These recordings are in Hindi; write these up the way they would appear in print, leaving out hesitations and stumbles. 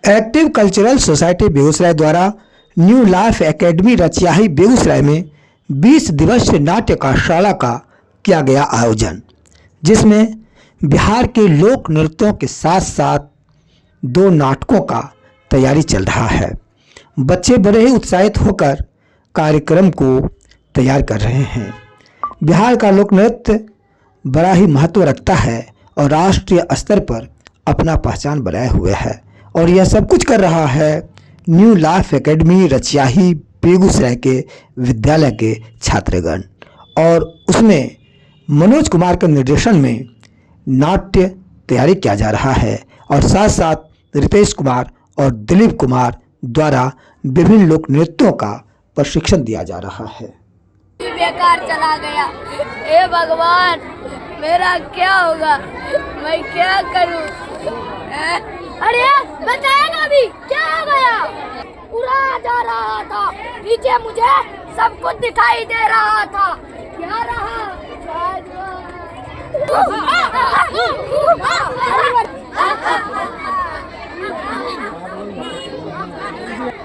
एक्टिव कल्चरल सोसाइटी बेगूसराय द्वारा new life academy Rachiyahi Begusarai में 20 दिवसीय नाट्य कार्यशाला का किया गया आयोजन, जिसमें बिहार के लोक नृत्यों के साथ साथ 2 नाटकों का तैयारी चल रहा है। बच्चे बड़े ही उत्साहित होकर कार्यक्रम को तैयार कर रहे हैं। बिहार का लोक नृत्य बड़ा ही महत्व रखता है और राष्ट्रीय स्तर पर अपना पहचान बनाए हुए है, और यह सब कुछ कर रहा है new life academy Rachiyahi Begusarai के विद्यालय के छात्रगण। और उसमें मनोज कुमार के निर्देशन में नाट्य तैयारी किया जा रहा है और साथ साथ रितेश कुमार और दिलीप कुमार द्वारा विभिन्न लोक नृत्यों का प्रशिक्षण दिया जा रहा है। बेकार चला गया, हे भगवान मेरा क्या होगा, मैं क्या करूं? अरे बताएगा अभी क्या हो गया? उड़ा जा रहा था, नीचे मुझे सब कुछ दिखाई दे रहा था। क्या रहा?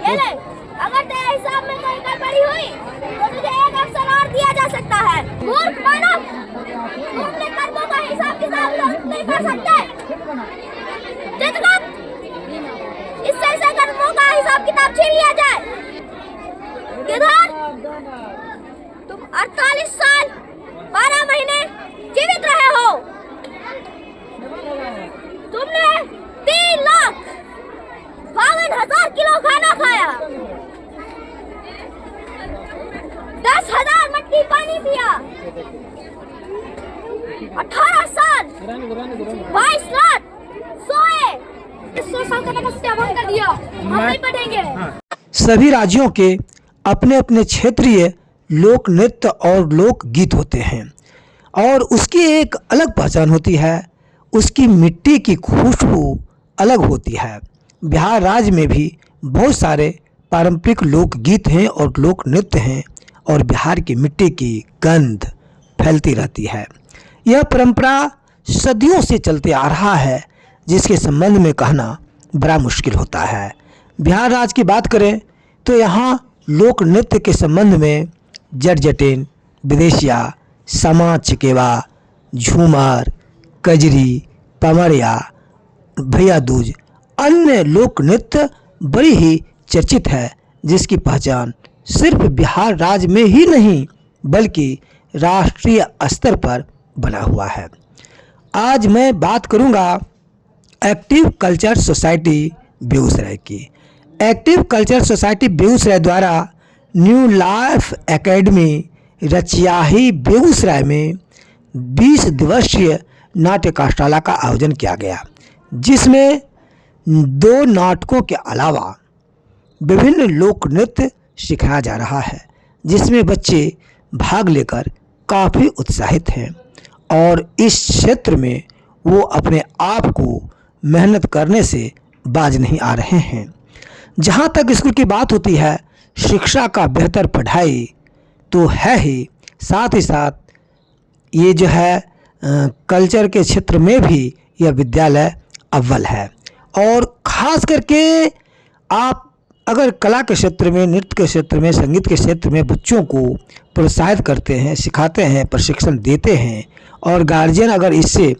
ये ले, अगर तेरे हिसाब में कोई गड़बड़ी हुई तो तुझे एक अवसर और दिया जा सकता है। मूर्ख मानव, तुम अपने कर्मों का हिसाब किताब नहीं कर सकते। इससे ऐसे कर्मों का हिसाब किताब छीन लिया जाए। किधर? तुम 48 साल 12 महीने जीवित रहे हो। तुमने 3,52,000 किलो खाना खाया, 10,000 मटकी पानी पिया, 18 साल 22 लाख सोए, 100 साल का तपस्या भंग कर दिया। हम नहीं पढ़ेंगे। सभी राज्यों के अपने अपने क्षेत्रीय लोक नृत्य और लोक गीत होते हैं और उसकी एक अलग पहचान होती है। उसकी मिट्टी की खुशबू अलग होती है। बिहार राज्य में भी बहुत सारे पारंपरिक लोक गीत हैं और लोक नृत्य हैं और बिहार की मिट्टी की गंध फैलती रहती है। यह परंपरा सदियों से चलते आ रहा है, जिसके संबंध में कहना बड़ा मुश्किल होता है। बिहार राज्य की बात करें तो यहाँ लोक नृत्य के संबंध में जट जटिन, विदेशिया, समा चकेवा, झूमर, कजरी, पमरिया, भैया दूज, अन्य लोक नृत्य बड़ी ही चर्चित है, जिसकी पहचान सिर्फ बिहार राज्य में ही नहीं बल्कि राष्ट्रीय स्तर पर बना हुआ है। आज मैं बात करूंगा एक्टिव कल्चर सोसाइटी बेगूसराय की। एक्टिव कल्चर सोसाइटी बेगूसराय द्वारा new life academy Rachiyahi Begusarai में 20 दिवसीय नाट्य कार्यशाला का आयोजन किया गया, जिसमें 2 नाटकों के अलावा विभिन्न लोक नृत्य सिखाया जा रहा है, जिसमें बच्चे भाग लेकर काफ़ी उत्साहित हैं और इस क्षेत्र में वो अपने आप को मेहनत करने से बाज नहीं आ रहे हैं। जहाँ तक स्कूल की बात होती है, शिक्षा का बेहतर पढ़ाई तो है ही, साथ ही साथ ये जो है कल्चर के क्षेत्र में भी यह विद्यालय अव्वल है। और ख़ास करके आप अगर कला के क्षेत्र में, नृत्य के क्षेत्र में, संगीत के क्षेत्र में बच्चों को प्रोत्साहित करते हैं, सिखाते हैं, प्रशिक्षण देते हैं और गार्जियन अगर इससे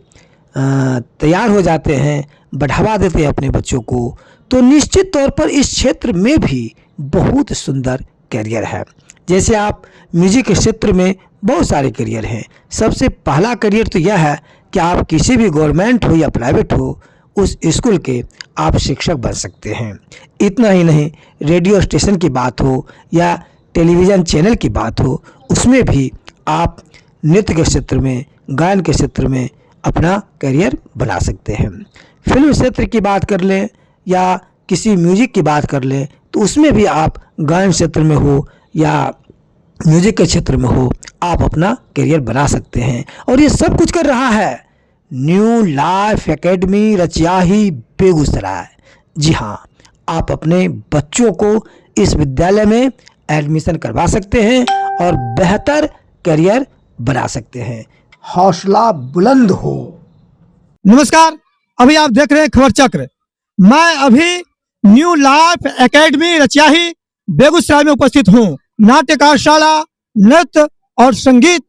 तैयार हो जाते हैं, बढ़ावा देते हैं अपने बच्चों को, तो निश्चित तौर पर इस क्षेत्र में भी बहुत सुंदर करियर है। जैसे आप म्यूजिक के क्षेत्र में बहुत सारे करियर हैं। सबसे पहला करियर तो यह है कि आप किसी भी गवर्नमेंट हो या प्राइवेट हो, उस स्कूल के आप शिक्षक बन सकते हैं। इतना ही नहीं, रेडियो स्टेशन की बात हो या टेलीविज़न चैनल की बात हो, उसमें भी आप नृत्य के क्षेत्र में, गायन के क्षेत्र में अपना करियर बना सकते हैं। फिल्म क्षेत्र की बात कर लें या किसी म्यूजिक की बात कर लें, तो उसमें भी आप गायन क्षेत्र में हो या म्यूजिक के क्षेत्र में हो, आप अपना करियर बना सकते हैं। और ये सब कुछ कर रहा है new life academy Rachiyahi Begusarai. जी हाँ, आप अपने बच्चों को इस विद्यालय में एडमिशन करवा सकते हैं और बेहतर करियर बना सकते हैं। हौसला बुलंद हो। नमस्कार, अभी आप देख रहे हैं खबर चक्र। मैं अभी new life academy Rachiyahi Begusarai में उपस्थित हूँ। नाट्य कार्यशाला नृत्य और संगीत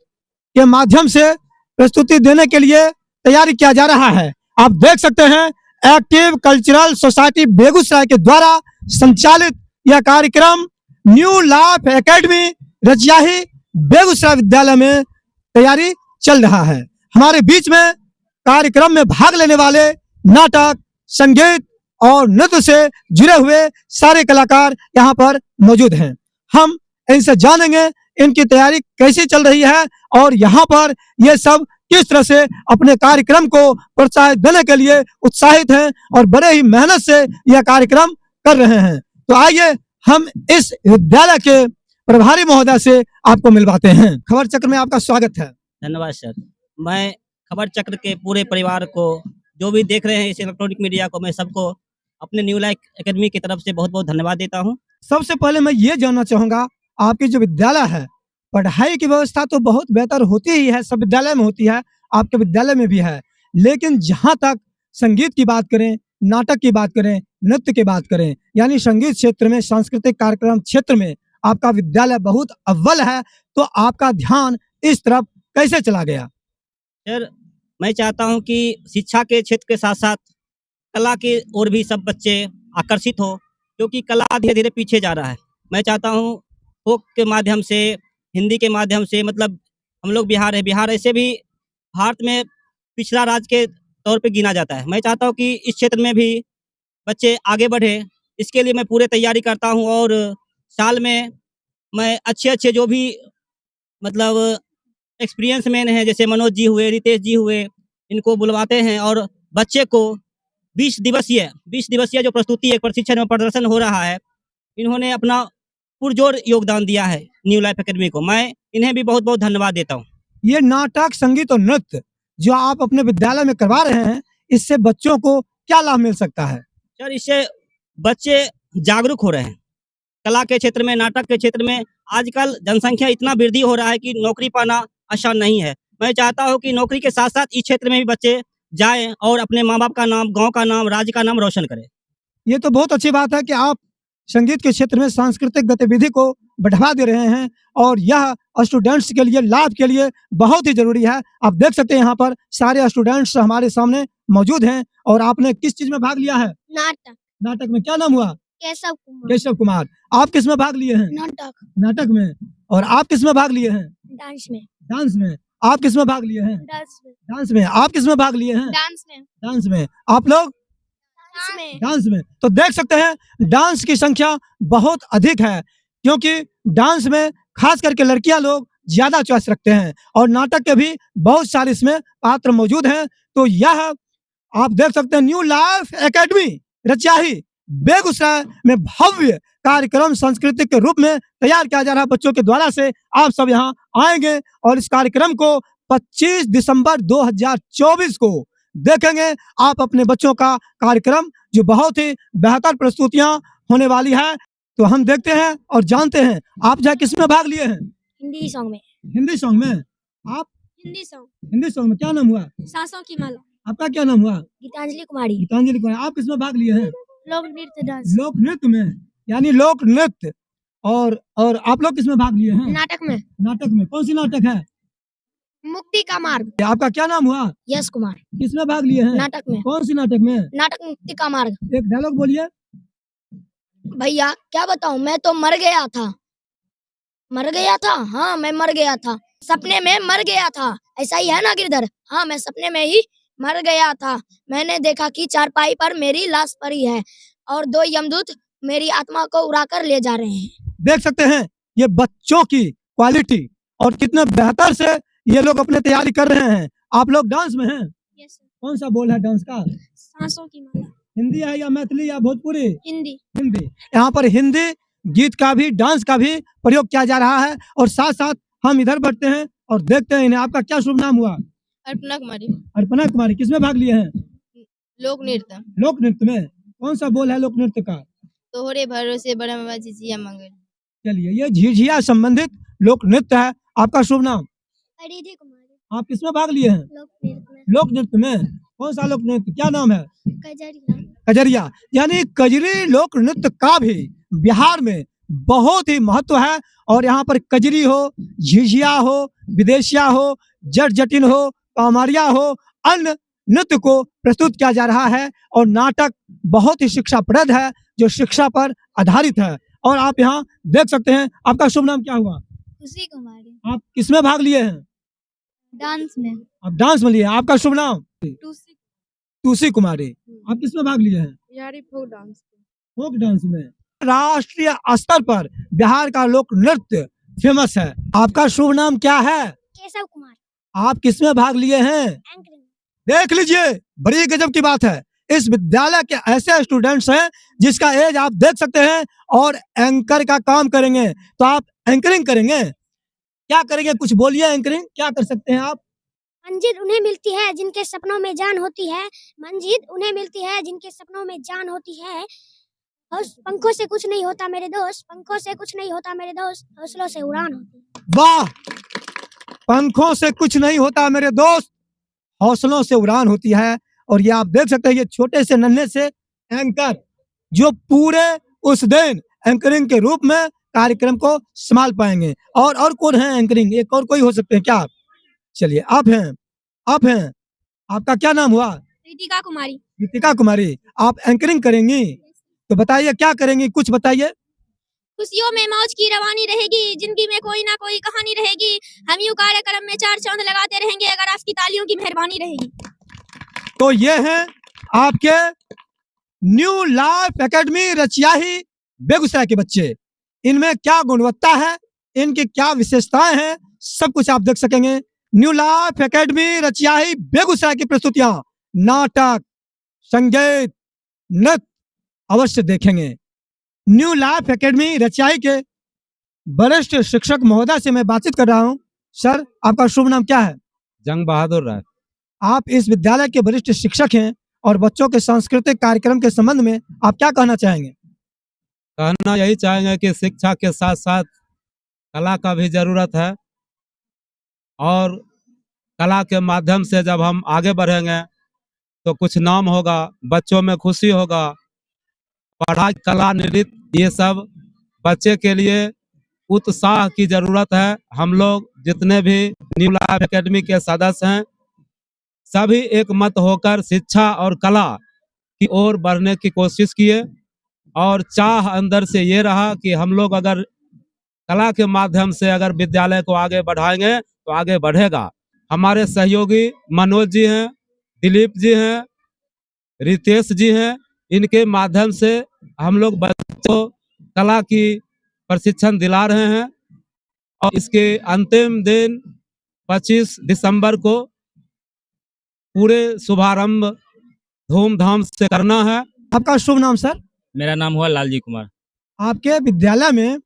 के माध्यम से प्रस्तुति देने के लिए तैयारी किया जा रहा है। आप देख सकते हैं एक्टिव कल्चरल सोसाइटी बेगूसराय के द्वारा संचालित यह कार्यक्रम new life academy Rachiyahi Begusarai विद्यालय में तैयारी चल रहा है। हमारे बीच में कार्यक्रम में भाग लेने वाले नाटक संगीत और नृत्य से जुड़े हुए सारे कलाकार यहाँ पर मौजूद हैं। हम इनसे जानेंगे इनकी तैयारी कैसी चल रही है और यहाँ पर ये सब किस तरह से अपने कार्यक्रम को प्रोत्साहित देने के लिए उत्साहित हैं और बड़े ही मेहनत से यह कार्यक्रम कर रहे हैं। तो आइए हम इस विद्यालय के प्रभारी महोदय से आपको मिलवाते हैं। खबर चक्र में आपका स्वागत है। धन्यवाद सर। मैं खबर चक्र के पूरे परिवार को, जो भी देख रहे हैं इस इलेक्ट्रॉनिक मीडिया को, मैं सबको अपने न्यू लाइफ एकेडमी की तरफ से बहुत बहुत धन्यवाद देता हूं। सबसे पहले मैं ये जानना चाहूंगा, आपकी जो विद्यालय है, पढ़ाई की व्यवस्था तो बहुत बेहतर होती ही है, सब विद्यालय में होती है, आपके विद्यालय में भी है, लेकिन जहां तक संगीत की बात करें, नाटक की बात करें, नृत्य की बात करें, यानी संगीत क्षेत्र में, सांस्कृतिक कार्यक्रम क्षेत्र में आपका विद्यालय बहुत अव्वल है, तो आपका ध्यान इस तरफ कैसे चला गया? सर, मैं चाहता हूं कि शिक्षा के क्षेत्र के साथ साथ कला की ओर भी सब बच्चे आकर्षित हो, क्योंकि कला धीरे धीरे पीछे जा रहा है। मैं चाहता हूं फोक के माध्यम से, हिंदी के माध्यम से, मतलब हम लोग बिहार है, बिहार ऐसे भी भारत में पिछड़ा राज्य के तौर पे गिना जाता है। मैं चाहता हूं कि इस क्षेत्र में भी बच्चे आगे बढ़े, इसके लिए मैं पूरे तैयारी करता हूं और साल में मैं अच्छे जो भी मतलब एक्सपीरियंस मैन है, जैसे मनोज जी हुए, रितेश जी हुए, इनको बुलवाते हैं और बच्चे को 20 दिवसीय जो प्रस्तुति एक प्रशिक्षण में प्रदर्शन हो रहा है, इन्होंने अपना पुरजोर योगदान दिया है न्यू लाइफ एकेडमी को। मैं इन्हें भी बहुत बहुत धन्यवाद देता हूँ। ये नाटक संगीत और नृत्य जो आप अपने विद्यालय में करवा रहे हैं, इससे बच्चों को क्या लाभ मिल सकता है? सर, इससे बच्चे जागरूक हो रहे हैं। कला के क्षेत्र में, नाटक के क्षेत्र में आजकल जनसंख्या इतना वृद्धि हो रहा है कि नौकरी पाना आसान नहीं है। मैं चाहता हूं कि नौकरी के साथ साथ इस क्षेत्र में भी बच्चे जाएं और अपने माँ बाप का नाम, गांव का नाम, राज्य का नाम रोशन करें। ये तो बहुत अच्छी बात है कि आप संगीत के क्षेत्र में सांस्कृतिक गतिविधि को बढ़ावा दे रहे हैं और यह स्टूडेंट्स के लिए, लाभ के लिए बहुत ही जरूरी है। आप देख सकते हैं यहाँ पर सारे स्टूडेंट्स हमारे सामने मौजूद हैं। और आपने किस चीज में भाग लिया है? नाटक। नाटक में क्या नाम हुआ? केशव कुमार। केशव कुमार। आप किस में भाग लिए हैं? नाटक। नाटक में। और आप किस में भाग लिए हैं? डांस में। डांस में। आप किस में भाग लिए हैं? डांस में। डांस में। आप किस में भाग लिए हैं? डांस में। डांस में। आप लोग? डांस में। डांस में। तो देख सकते हैं डांस की संख्या बहुत अधिक है, क्योंकि डांस में खास करके लड़कियां लोग ज्यादा चॉइस रखते हैं और नाटक के भी बहुत सारे इसमें पात्र मौजूद हैं। तो यह आप देख सकते हैं new life academy Rachiyahi Begusarai में भव्य कार्यक्रम सांस्कृतिक के रूप में तैयार किया जा रहा है बच्चों के द्वारा से। आप सब यहाँ आएंगे और इस कार्यक्रम को 25 दिसंबर 2024 को देखेंगे। आप अपने बच्चों का कार्यक्रम जो बहुत ही बेहतर प्रस्तुतियां होने वाली है। तो हम देखते हैं और जानते हैं आप जहाँ किस में भाग लिए हैं? हिंदी सॉन्ग में। हिंदी सॉन्ग में। आप? हिंदी सॉन्ग। हिंदी सॉन्ग में क्या नाम हुआ? सांसों की माला। आपका क्या नाम हुआ? गीतांजलि कुमारी। गीतांजलि कुमारी। आप किस में भाग लिए हैं? लोक नृत्य डांस। लोक नृत्य में, यानी लोक नृत्य। और आप लोग किस में भाग लिए हैं? नाटक में। नाटक में। कौन सी नाटक है? मुक्ति का मार्ग। आपका क्या नाम हुआ? यश कुमार। किस में भाग लिए हैं? नाटक में। कौन सी नाटक में? नाटक मुक्ति का मार्ग। एक डायलॉग बोलिए। भैया क्या बताऊं, मैं तो मर गया था। मर गया था, हाँ मैं मर गया था, सपने में मर गया था। ऐसा ही है ना गिरधर? हाँ मैं सपने में ही मर गया था। मैंने देखा कि चारपाई पर मेरी लाश पड़ी है और 2 यमदूत मेरी आत्मा को उड़ाकर ले जा रहे हैं। देख सकते हैं ये बच्चों की क्वालिटी और कितने बेहतर से ये लोग अपने तैयारी कर रहे हैं। आप लोग डांस में हैं? Yes sir. कौन सा बोल है डांस का? सांसों की माला। हिंदी है या मैथिली या भोजपुरी? हिंदी। हिंदी। यहाँ पर हिंदी गीत का भी, डांस का भी प्रयोग किया जा रहा है। और साथ साथ हम इधर बढ़ते हैं और देखते हैं इन्हें। आपका क्या शुभ नाम हुआ? अर्पणा कुमारी। अर्पणा कुमारी। किसमें भाग लिए हैं? लोक नृत्य। लोक नृत्य में। कौन सा बोल है लोक नृत्य का? तोहरे भरोसे बड़ा बाबा झिझिया मंगल। चलिए, ये झिझिया संबंधित लोक नृत्य है। आपका शुभ नाम? परिधि कुमारी। आप किसमें भाग लिए हैं? लोक नृत्य में। लोक नृत्य में। कौन सा लोक नृत्य? क्या नाम है? कजरी। कजरिया, यानी कजरी लोक नृत्य का भी बिहार में बहुत ही महत्व है। और यहाँ पर कजरी हो, झिझिया हो, विदेशिया हो, जट जटिन हो, कामरिया हो, अन्य नृत्य को प्रस्तुत किया जा रहा है। और नाटक बहुत ही शिक्षाप्रद है, जो शिक्षा पर आधारित है। और आप यहाँ देख सकते हैं, आपका शुभ नाम क्या हुआ? खुशी कुमारी। आप किसमें भाग लिए हैं? डांस में। आप डांस में लिए हैं। आपका शुभ नाम? टूसी। तुलसी कुमारी। आप किसमें भाग लिए हैं? यारी फोक डांस। फोक डांस में। राष्ट्रीय स्तर पर बिहार का लोक नृत्य फेमस है। आपका शुभ नाम क्या है? केशव कुमार। आप किसमें भाग लिए हैं? एंकरिंग। देख लीजिए, बड़ी गजब की बात है। इस विद्यालय के ऐसे स्टूडेंट्स हैं जिसका एज आप देख सकते हैं और एंकर का काम करेंगे। तो आप एंकरिंग करेंगे, क्या करेंगे? कुछ बोलिए, एंकरिंग क्या कर सकते हैं आप? मंजिल उन्हें मिलती है जिनके सपनों में जान होती है। मंजिल उन्हें मिलती है जिनके सपनों में जान होती है। पंखों से कुछ नहीं होता मेरे दोस्त, पंखों से कुछ नहीं होता मेरे दोस्त, हौसलों से उड़ान होती है। वाह, पंखों से कुछ नहीं होता मेरे दोस्त, हौसलों से उड़ान होती है। और ये आप देख सकते हैं, ये छोटे से नन्हे से एंकर जो पूरे उस दिन एंकरिंग के रूप में कार्यक्रम को संभाल पाएंगे। और कौन है एंकरिंग? एक और कोई हो सकते हैं क्या? चलिए, आप हैं, आप हैं। आपका क्या नाम हुआ? रितिका कुमारी। रितिका कुमारी। आप एंकरिंग करेंगी, तो बताइए क्या करेंगी, कुछ बताइए। खुशियों में मौज की रवानी रहेगी, जिंदगी में कोई ना कोई कहानी रहेगी। हम यूं कार्यक्रम में चार चांद लगाते रहेंगे अगर आपकी तालियों की मेहरबानी रहेगी। तो ये हैं आपके new life academy Rachiyahi Begusarai के बच्चे। इनमें क्या गुणवत्ता है, इनकी क्या विशेषताएं हैं, सब कुछ आप देख सकेंगे। New life academy Rachiyahi Begusarai की प्रस्तुतियां, नाटक, संगीत, नृत्य अवश्य देखेंगे। न्यू लाइफ एकेडमी रचियाही के वरिष्ठ शिक्षक महोदय से मैं बातचीत कर रहा हूं। सर, आपका शुभ नाम क्या है? जंग बहादुर राय। आप इस विद्यालय के वरिष्ठ शिक्षक हैं और बच्चों के सांस्कृतिक कार्यक्रम के संबंध में आप क्या कहना चाहेंगे? कहना यही चाहेंगे कि शिक्षा के साथ साथ कला का भी जरूरत है, और कला के माध्यम से जब हम आगे बढ़ेंगे तो कुछ नाम होगा, बच्चों में खुशी होगा। पढ़ाई, कला, नृत्य, ये सब बच्चे के लिए उत्साह की जरूरत है। हम लोग जितने भी न्यू लाइफ एकेडमी के सदस्य हैं, सभी एक मत होकर शिक्षा और कला की ओर बढ़ने की कोशिश किए। और चाह अंदर से ये रहा कि हम लोग अगर कला के माध्यम से अगर विद्यालय को आगे बढ़ाएंगे तो आगे बढ़ेगा। हमारे सहयोगी मनोज जी हैं, दिलीप जी हैं, रितेश जी हैं। इनके माध्यम से हम लोग बच्चों कला की प्रशिक्षण दिला रहे हैं। और इसके अंतिम दिन 25 दिसंबर को पूरे शुभारंभ धूमधाम से करना है। आपका शुभ नाम सर? मेरा नाम हुआ लालजी कुमार। आपके विद्यालय में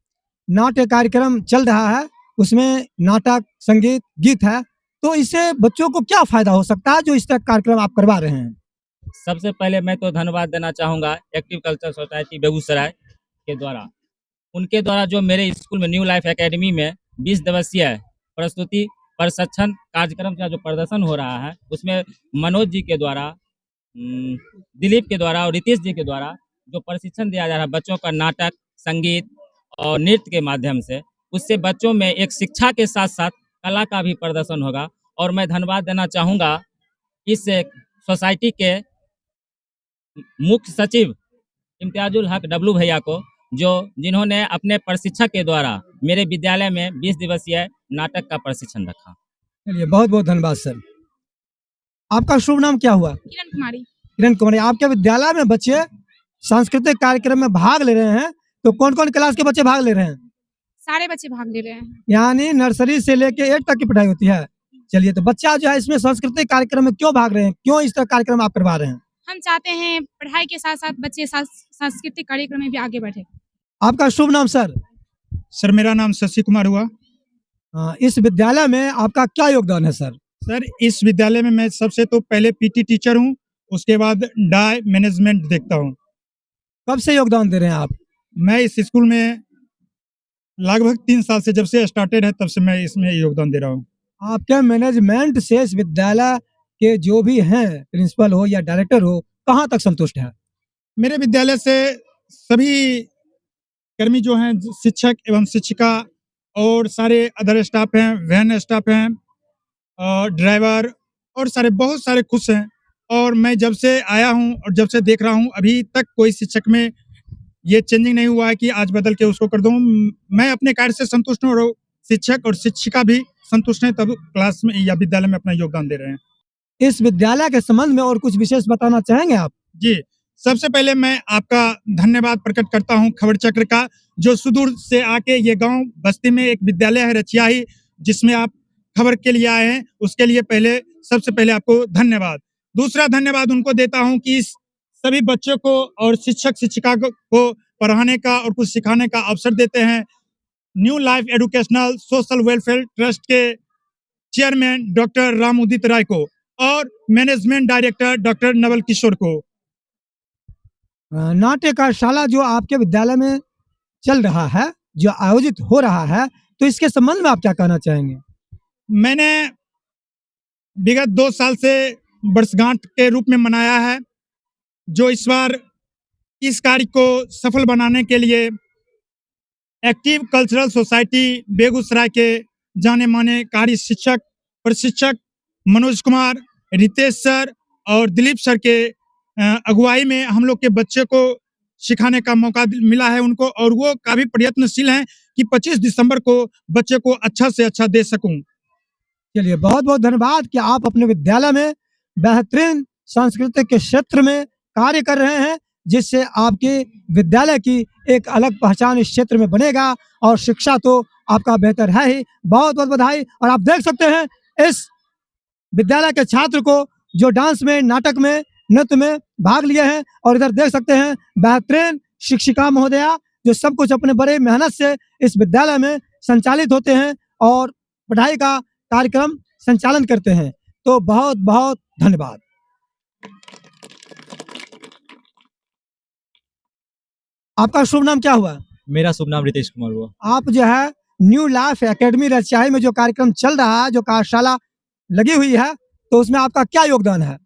नाट्य कार्यक्रम चल रहा है, उसमें नाटक, संगीत, गीत है, तो इससे बच्चों को क्या फायदा हो सकता है जो इस तरह कार्यक्रम आप करवा रहे हैं? सबसे पहले मैं तो धन्यवाद देना चाहूँगा एक्टिव कल्चर सोसाइटी बेगूसराय के द्वारा। उनके द्वारा जो मेरे स्कूल में न्यू लाइफ एकेडमी में 20 दिवसीय प्रस्तुति प्रशिक्षण कार्यक्रम का जो प्रदर्शन हो रहा है, उसमें मनोज जी के द्वारा, दिलीप के द्वारा और रितेश जी के द्वारा जो प्रशिक्षण दिया जा रहा है बच्चों का नाटक, संगीत और नृत्य के माध्यम से, उससे बच्चों में एक शिक्षा के साथ साथ कला का भी प्रदर्शन होगा। और मैं धन्यवाद देना चाहूँगा इस सोसाइटी के मुख्य सचिव इम्तियाजुल हक डब्लू भैया को, जिन्होंने अपने प्रशिक्षक के द्वारा मेरे विद्यालय में 20 दिवसीय नाटक का प्रशिक्षण रखा। चलिए, बहुत बहुत धन्यवाद सर। आपका शुभ नाम क्या हुआ? किरण कुमारी। किरण कुमारी। आपके विद्यालय में बच्चे सांस्कृतिक कार्यक्रम में भाग ले रहे हैं, तो कौन कौन क्लास के बच्चे भाग ले रहे हैं? सारे बच्चे भाग ले रहे हैं। यानी नर्सरी से लेके 8 तक की पढ़ाई होती है। चलिए, तो बच्चा जो है इसमें सांस्कृतिक कार्यक्रम में क्यों भाग रहे हैं, क्यों इस तरह कार्यक्रम आप करवा रहे हैं? हम चाहते हैं पढ़ाई के साथ साथ बच्चे सांस्कृतिक कार्यक्रम में भी आगे बढ़े। आपका शुभ नाम सर? सर, मेरा नाम शशि कुमार हुआ। इस विद्यालय में आपका क्या योगदान है सर? सर, इस विद्यालय में मैं सबसे तो पहले पीटी टीचर हूँ, उसके बाद डाय मैनेजमेंट देखता हूँ। कब से योगदान दे रहे हैं आप? मैं इस स्कूल में लगभग 3 साल से, जब से स्टार्टेड है तब से मैं इसमें योगदान दे रहा हूँ। आपके मैनेजमेंट से इस विद्यालय के जो भी हैं, प्रिंसिपल हो या डायरेक्टर हो, कहाँ तक संतुष्ट है? मेरे विद्यालय से सभी कर्मी जो हैं, शिक्षक एवं शिक्षिका और सारे अदर स्टाफ हैं, वैन स्टाफ हैं, ड्राइवर और सारे बहुत सारे खुश हैं। और मैं जब से आया हूँ और जब से देख रहा हूँ, अभी तक कोई शिक्षक में ये चेंजिंग नहीं हुआ है कि आज बदल के उसको कर दूँ। मैं अपने कार्य से संतुष्ट हूँ और शिक्षक और शिक्षिका भी संतुष्ट हैं, तब क्लास में या विद्यालय में अपना योगदान दे रहे हैं। इस विद्यालय के संबंध में और कुछ विशेष बताना चाहेंगे आप? जी, सबसे पहले मैं आपका धन्यवाद प्रकट करता हूँ खबर चक्र का, जो सुदूर से आके ये गांव बस्ती में एक विद्यालय है रचियाही, जिसमें आप खबर के लिए आए हैं, उसके लिए सबसे पहले आपको धन्यवाद। दूसरा धन्यवाद उनको देता हूँ कि इस सभी बच्चों को और शिक्षक शिक्षिका को पढ़ाने का और कुछ सिखाने का अवसर देते हैं। New life educational social welfare trust के चेयरमैन डॉक्टर राम उदित राय को और management director doctor Naval Kishore को। नाट्य कार्यशाला जो आपके विद्यालय में चल रहा है, जो आयोजित हो रहा है, तो इसके संबंध में आप क्या कहना चाहेंगे? मैंने विगत 2 साल से वर्षगांठ के रूप में मनाया है, जो इस बार इस कार्य को सफल बनाने के लिए एक्टिव कल्चरल सोसाइटी बेगूसराय के जाने माने कार्य शिक्षक प्रशिक्षक मनोज कुमार, रितेश सर और दिलीप सर के अगुवाई में हम लोग के बच्चे को सिखाने का मौका मिला है उनको, और वो काफी प्रयत्नशील हैं कि 25 दिसंबर को बच्चे को अच्छा से अच्छा दे सकूं। चलिए, बहुत बहुत धन्यवाद कि आप अपने विद्यालय में बेहतरीन सांस्कृतिक के क्षेत्र में कार्य कर रहे हैं, जिससे आपके विद्यालय की एक अलग पहचान इस क्षेत्र में बनेगा, और शिक्षा तो आपका बेहतर है ही। बहुत बहुत बधाई। और आप देख सकते हैं इस विद्यालय के छात्र को जो डांस में, नाटक में, नृत्य में भाग लिए हैं, और इधर देख सकते हैं बेहतरीन शिक्षिका महोदया जो सब कुछ अपने बड़े मेहनत से इस विद्यालय में संचालित होते हैं और पढ़ाई का कार्यक्रम संचालन करते हैं। तो बहुत बहुत धन्यवाद। आपका शुभ नाम क्या हुआ? मेरा शुभ नाम रितेश कुमार हुआ। आप जो है न्यू लाइफ एकेडमी रचियाही में जो कार्यक्रम चल रहा है, जो कार्यशाला लगी हुई है, तो उसमें आपका क्या योगदान है?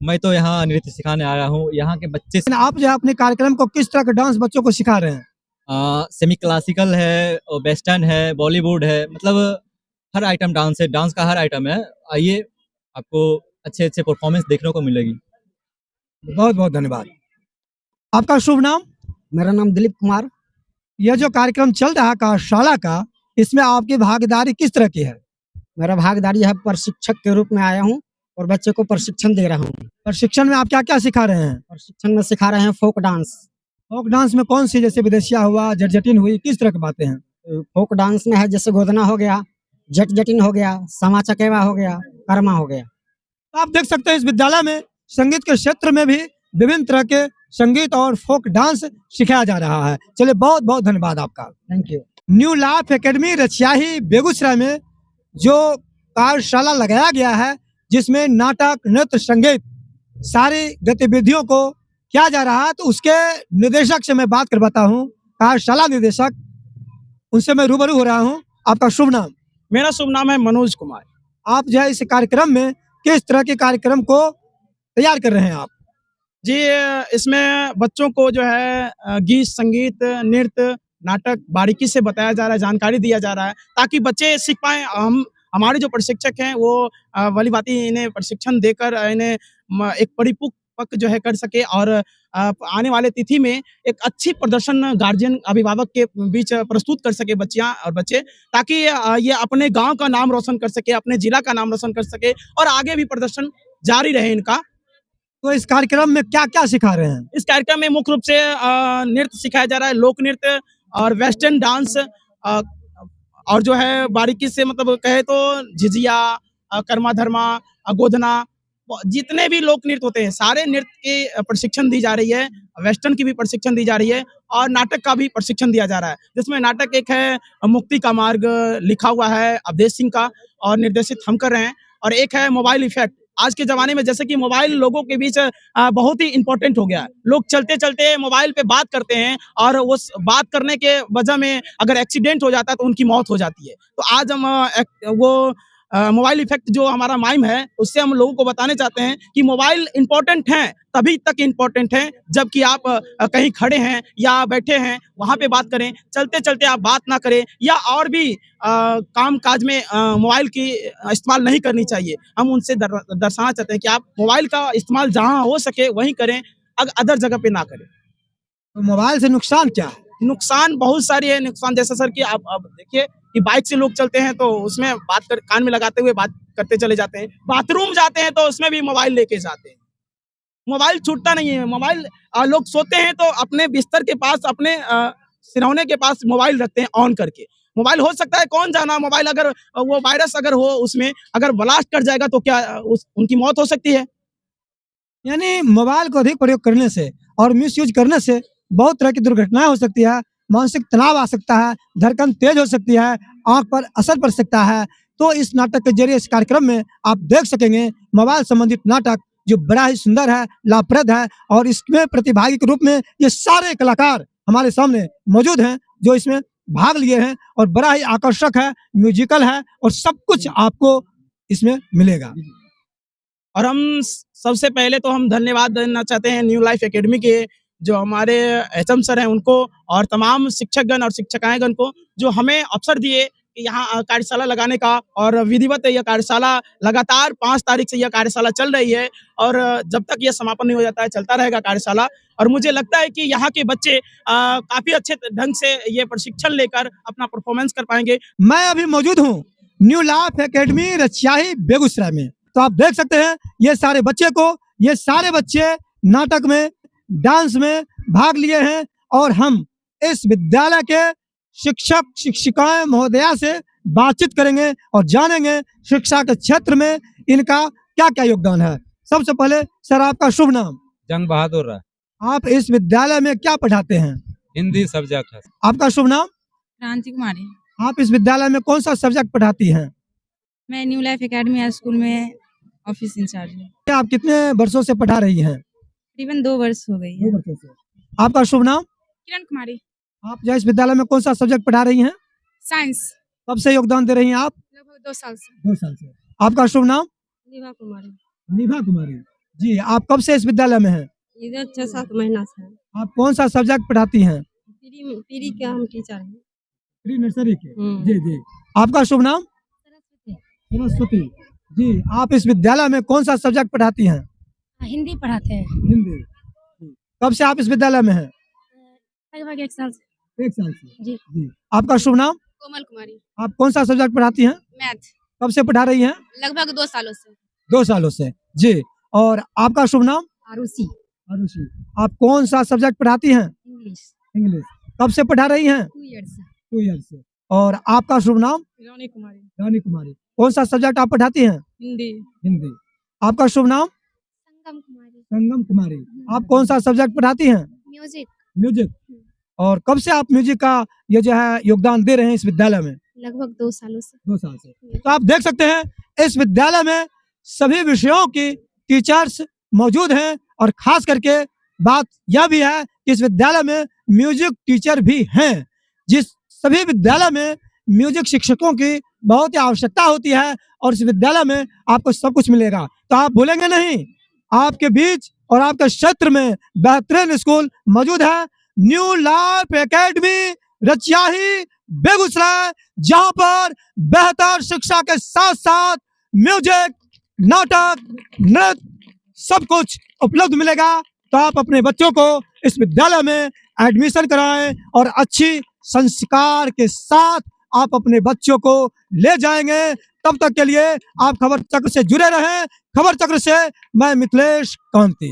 मैं तो यहाँ नृत्य सिखाने आया हूँ। यहाँ के बच्चे आप जो है अपने कार्यक्रम को किस तरह का डांस बच्चों को सिखा रहे हैं? सेमी क्लासिकल है, वेस्टर्न है, बॉलीवुड है, मतलब हर आइटम डांस है, डांस का हर आइटम है। आइए, आपको अच्छे अच्छे परफॉर्मेंस देखने को मिलेगी। बहुत बहुत धन्यवाद। आपका शुभ नाम? मेरा नाम दिलीप कुमार। यह जो कार्यक्रम चल रहा है कार्यशाला का, इसमें आपकी भागीदारी किस तरह की है? मेरा भागीदारी है, प्रशिक्षक के रूप में आया हूँ और बच्चे को प्रशिक्षण दे रहा हूँ। प्रशिक्षण में आप क्या क्या सिखा रहे हैं? प्रशिक्षण में सिखा रहे हैं फोक डांस। फोक डांस में कौन सी, जैसे विदेशिया हुआ, जटजटिन हुई, किस तरह की बातें हैं? फोक डांस में है जैसे गोदना हो गया, जटजटिन हो गया, समा चकेवा हो गया, कर्मा हो गया। तो आप देख सकते हैं इस विद्यालय में संगीत के क्षेत्र में भी विभिन्न तरह के संगीत और फोक डांस सिखाया जा रहा है। चलिए, बहुत बहुत धन्यवाद आपका। Thank you. New life academy Rachiyahi Begusarai में जो कार्यशाला लगाया गया है, जिसमें नाटक, नृत्य, संगीत सारी गतिविधियों को किया जा रहा है, तो उसके निदेशक से मैं बात करवाता हूँ, कार्यशाला निदेशक, उनसे मैं रूबरू हो रहा हूँ। आपका शुभ नाम? मेरा शुभ नाम है मनोज कुमार। आप जो है इस कार्यक्रम में किस तरह के कार्यक्रम को तैयार कर रहे हैं आप? जी, इसमें बच्चों को जो है गीत, संगीत, नृत्य, नाटक बारीकी से बताया जा रहा है, जानकारी दिया जा रहा है, ताकि बच्चे सीख पाएं। हमारे जो प्रशिक्षक हैं वो वाली बातें इन्हें प्रशिक्षण देकर इन्हें एक परिपक्व जो है कर सके, और आने वाले तिथि में एक अच्छी प्रदर्शन गार्जियन, अभिभावक के बीच प्रस्तुत कर सके बच्चियां और बच्चे, ताकि ये अपने गांव का नाम रोशन कर सके, अपने जिला का नाम रोशन कर सके, और आगे भी प्रदर्शन जारी रहे इनका। तो इस कार्यक्रम में क्या क्या सिखा रहे हैं? इस कार्यक्रम में मुख्य रूप से नृत्य सिखाया जा रहा है, लोक नृत्य और वेस्टर्न डांस, और जो है बारीकी से मतलब कहे तो झिझिया, कर्मा धर्मा, गोधना, जितने भी लोक नृत्य होते हैं सारे नृत्य की प्रशिक्षण दी जा रही है। वेस्टर्न की भी प्रशिक्षण दी जा रही है, और नाटक का भी प्रशिक्षण दिया जा रहा है, जिसमें नाटक एक है मुक्ति का मार्ग, लिखा हुआ है अवधेश सिंह का और निर्देशित हम कर रहे हैं, और एक है मोबाइल इफेक्ट। आज के जमाने में जैसे कि मोबाइल लोगों के बीच बहुत ही इंपॉर्टेंट हो गया है। लोग चलते चलते मोबाइल पे बात करते हैं, और उस बात करने के वजह में अगर एक्सीडेंट हो जाता है तो उनकी मौत हो जाती है। तो आज हम वो मोबाइल इफेक्ट जो हमारा माइम है, उससे हम लोगों को बताने चाहते हैं कि मोबाइल इंपॉर्टेंट है, तभी तक इंपॉर्टेंट है जबकि आप कहीं खड़े हैं या बैठे हैं वहाँ पे बात करें, चलते चलते आप बात ना करें या और भी काम काज में मोबाइल की इस्तेमाल नहीं करनी चाहिए। हम उनसे दर्शाना चाहते हैं कि आप मोबाइल का इस्तेमाल जहाँ हो सके वहीं करें, अदर जगह पे ना करें। तो मोबाइल से नुकसान क्या है? नुकसान बहुत सारी है। नुकसान जैसा सर कि आप अब देखिए कि बाइक से लोग चलते हैं तो उसमें बात कर कान में लगाते हुए बात करते चले जाते हैं, बाथरूम जाते हैं तो उसमें भी मोबाइल लेके जाते हैं, मोबाइल छूटता नहीं है। मोबाइल लोग सोते हैं तो अपने बिस्तर के पास, अपने सिरौने के पास मोबाइल रखते हैं ऑन करके। मोबाइल हो सकता है कौन जाना, मोबाइल अगर वो वायरस अगर हो उसमें अगर ब्लास्ट कर जाएगा तो क्या उनकी मौत हो सकती है। यानी मोबाइल को अधिक प्रयोग करने से और मिस यूज करने से बहुत तरह की दुर्घटनाएं हो सकती है, मानसिक तनाव आ सकता है, धड़कन तेज हो सकती है, आंख पर असर पड़ सकता है। तो इस नाटक के जरिए इस कार्यक्रम में आप देख सकेंगे मोबाइल संबंधित नाटक जो बड़ा ही सुंदर है, लाभप्रद है और इसमें प्रतिभागी के रूप में ये सारे कलाकार हमारे सामने मौजूद हैं जो इसमें भाग लिए हैं और बड़ा ही आकर्षक है, म्यूजिकल है और सब कुछ आपको इसमें मिलेगा। और हम सबसे पहले तो हम धन्यवाद देना चाहते हैं न्यू लाइफ एकेडमी के जो हमारे एचएम सर हैं उनको और तमाम शिक्षकगण और शिक्षिकाएंगण को जो हमें अवसर दिए कि यहाँ कार्यशाला लगाने का। और विधिवत यह कार्यशाला लगातार 5 तारीख से यह कार्यशाला चल रही है और जब तक यह समापन नहीं हो जाता है चलता रहेगा कार्यशाला। और मुझे लगता है कि यहाँ के बच्चे काफी अच्छे ढंग से ये प्रशिक्षण लेकर अपना परफॉर्मेंस कर पाएंगे। मैं अभी मौजूद हूँ new life academy Rachiyahi Begusarai में। तो आप देख सकते हैं ये सारे बच्चे नाटक में, डांस में भाग लिए हैं और हम इस विद्यालय के शिक्षक शिक्षिकाएं महोदया से बातचीत करेंगे और जानेंगे शिक्षा के क्षेत्र में इनका क्या क्या योगदान है। सबसे पहले सर आपका शुभ नाम? जंग बहादुर राय। आप इस विद्यालय में क्या पढ़ाते हैं? हिंदी सब्जेक्ट है। आपका शुभ नाम? क्रांति कुमारी। आप इस विद्यालय में कौन सा सब्जेक्ट पढ़ाती हैं? मैं new life academy high school में ऑफिस इंचार्ज हूँ। आप कितने वर्षों से पढ़ा रही हैं? तकरीबन 2 वर्ष हो गई है। 2 वर्षों से। आपका शुभ नाम? किरण कुमारी। आप जो इस विद्यालय में कौन सा सब्जेक्ट पढ़ा रही हैं? साइंस। कब से योगदान दे रही हैं आप? लगभग 2 साल से। 2 साल से। आपका शुभ नाम? निभा कुमारी। निभा कुमारी जी। आप कब से इस विद्यालय में हैं? इधर 6-7 महीना से। आप कौन सा सब्जेक्ट पढ़ाती हैं? पीरी के हम टीचर हैं। प्री नर्सरी के। जी जी। आपका शुभ नाम? सरस्वती जी। आप इस विद्यालय में कौन सा सब्जेक्ट पढ़ाती हैं? हिंदी पढ़ाते हैं। हिंदी। कब से आप इस विद्यालय में हैं? लगभग 1 साल से। 1 साल से जी। जी। आपका शुभ नाम? कोमल कुमारी। आप कौन सा सब्जेक्ट पढ़ाती हैं? मैथ। कब से पढ़ा रही हैं? लगभग 2 सालों से। 2 सालों से जी। और आपका शुभ नाम? आरुषि। आरुषि। आप कौन सा सब्जेक्ट पढ़ाती हैं? इंग्लिश। इंग्लिश। कब से पढ़ा रही हैं? 2 ईयर से। 2 ईयर से। और आपका शुभ नाम? रानी कुमारी। रानी कुमारी। कौन सा सब्जेक्ट आप पढ़ाती हैं? हिंदी। हिंदी। आपका शुभ नाम? संगम कुमारी। संगम कुमारी। आप कौन सा सब्जेक्ट पढ़ाती हैं? म्यूजिक। म्यूजिक। और कब से आप म्यूजिक का ये जो है योगदान दे रहे हैं इस विद्यालय में? लगभग 2 सालों से। 2 साल से। तो आप देख सकते हैं इस विद्यालय में सभी विषयों की टीचर्स मौजूद हैं और खास करके बात यह भी है कि इस विद्यालय में म्यूजिक टीचर भी हैं। जिस सभी विद्यालय में म्यूजिक शिक्षकों की बहुत ही आवश्यकता होती है और इस विद्यालय में आपको सब कुछ मिलेगा। तो आप भूलेंगे नहीं, आपके बीच और आपके क्षेत्र में बेहतरीन स्कूल मौजूद है new life academy Rachiyahi Begusarai, जहां पर बेहतर शिक्षा के साथ साथ म्यूजिक, नाटक, नृत्य सब कुछ उपलब्ध मिलेगा। तो आप अपने बच्चों को इस विद्यालय में एडमिशन कराएं और अच्छी संस्कार के साथ आप अपने बच्चों को ले जाएंगे। तब तक के लिए आप खबर चक्र से जुड़े रहें। खबर चक्र से मैं मिथिलेश कांति।